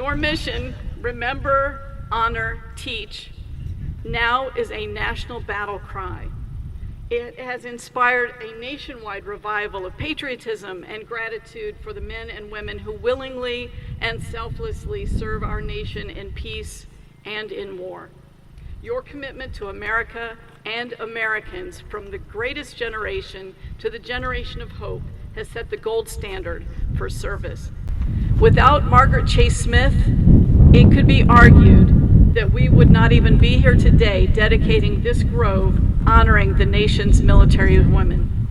Your mission, remember, honor, teach, now is a national battle cry. It has inspired a nationwide revival of patriotism and gratitude for the men and women who willingly and selflessly serve our nation in peace and in war. Your commitment to America and Americans, from the greatest generation to the generation of hope, has set the gold standard for service. Without Margaret Chase Smith, it could be argued that we would not even be here today dedicating this grove honoring the nation's military women.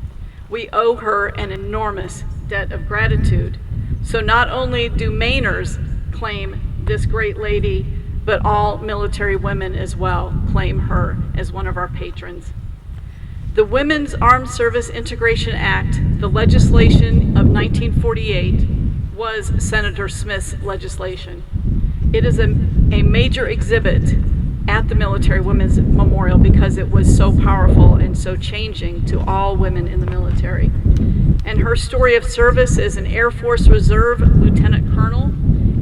We owe her an enormous debt of gratitude. So not only do Mainers claim this great lady, but all military women as well claim her as one of our patrons. The Women's Armed Service Integration Act, the legislation of 1948, was Senator Smith's legislation. It is a major exhibit at the Military Women's Memorial because it was so powerful and so changing to all women in the military. And her story of service as an Air Force Reserve Lieutenant Colonel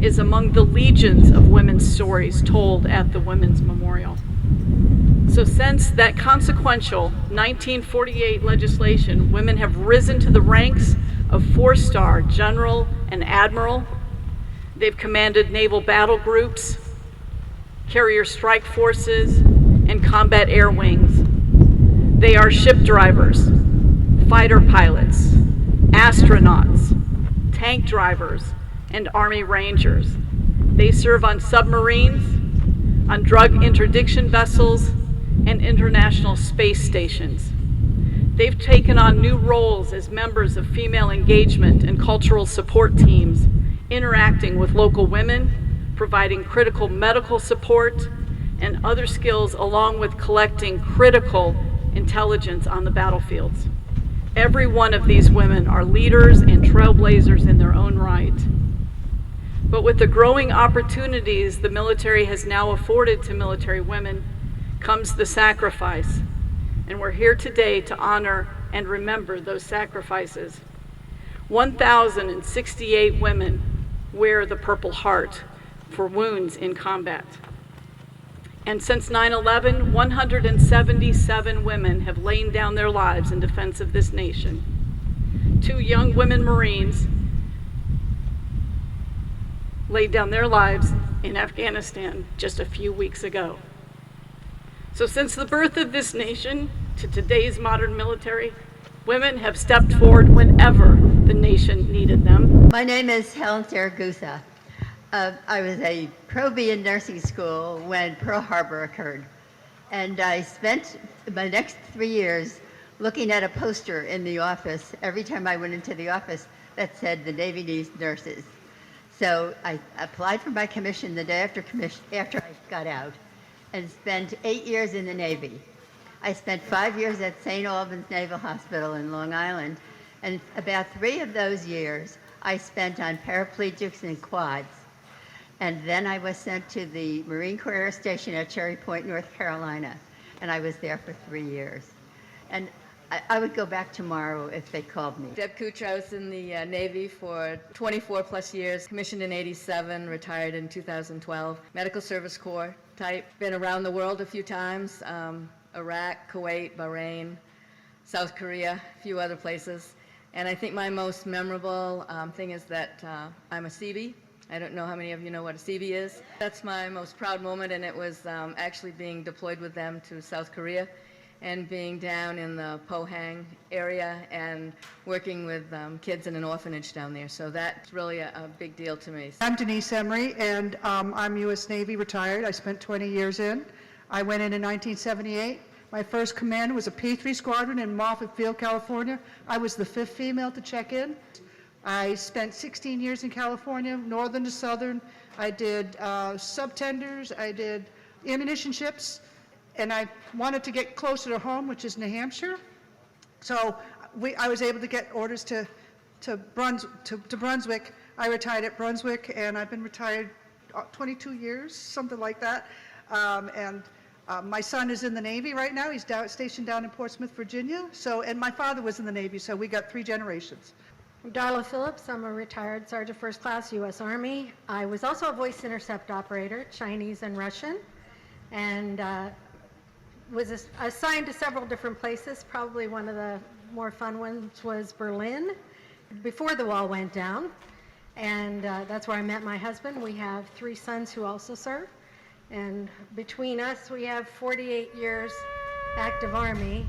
is among the legions of women's stories told at the Women's Memorial. So since that consequential 1948 legislation, women have risen to the ranks of 4-star general and admiral. They've commanded naval battle groups, carrier strike forces, and combat air wings. They are ship drivers, fighter pilots, astronauts, tank drivers, and Army Rangers. They serve on submarines, on drug interdiction vessels, and international space stations. They've taken on new roles as members of female engagement and cultural support teams, interacting with local women, providing critical medical support and other skills, along with collecting critical intelligence on the battlefields. Every one of these women are leaders and trailblazers in their own right. But with the growing opportunities the military has now afforded to military women comes the sacrifice. And we're here today to honor and remember those sacrifices. 1,068 women wear the Purple Heart for wounds in combat. And since 9/11, 177 women have laid down their lives in defense of this nation. 2 young women Marines laid down their lives in Afghanistan just a few weeks ago. So since the birth of this nation to today's modern military, women have stepped forward whenever the nation needed them. My name is Helen Terragusa. I was a pro-B in nursing school when Pearl Harbor occurred. And I spent my next 3 years looking at a poster in the office every time I went into the office that said the Navy needs nurses. So I applied for my commission the day after I got out and spent 8 years in the Navy. I spent 5 years at St. Albans Naval Hospital in Long Island, and about 3 of those years I spent on paraplegics and quads. And then I was sent to the Marine Corps Air Station at Cherry Point, North Carolina, and I was there for 3 years. And I would go back tomorrow if they called me. Deb Kuchar, I was in the Navy for 24 plus years, commissioned in '87, retired in 2012, Medical Service Corps type. Been around the world a few times, Iraq, Kuwait, Bahrain, South Korea, a few other places. And I think my most memorable thing is that I'm a Seabee. I don't know how many of you know what a Seabee is. That's my most proud moment, and it was actually being deployed with them to South Korea and being down in the Pohang area and working with kids in an orphanage down there. So that's really a big deal to me. I'm Denise Emery, and I'm U.S. Navy retired. I spent 20 years in. I went in 1978. My first command was a P-3 squadron in Moffett Field, California. I was the 5th female to check in. I spent 16 years in California, northern to southern. I did subtenders, I did ammunition ships, and I wanted to get closer to home, which is New Hampshire. So I was able to get orders to Brunswick. I retired at Brunswick, and I've been retired 22 years, something like that. My son is in the Navy right now. He's stationed down in Portsmouth, Virginia. And my father was in the Navy, so we got 3 generations. I'm Darla Phillips. I'm a retired Sergeant First Class, U.S. Army. I was also a voice intercept operator, Chinese and Russian, and was assigned to several different places. Probably one of the more fun ones was Berlin, before the wall went down, and that's where I met my husband. We have 3 sons who also serve, and between us, we have 48 years active Army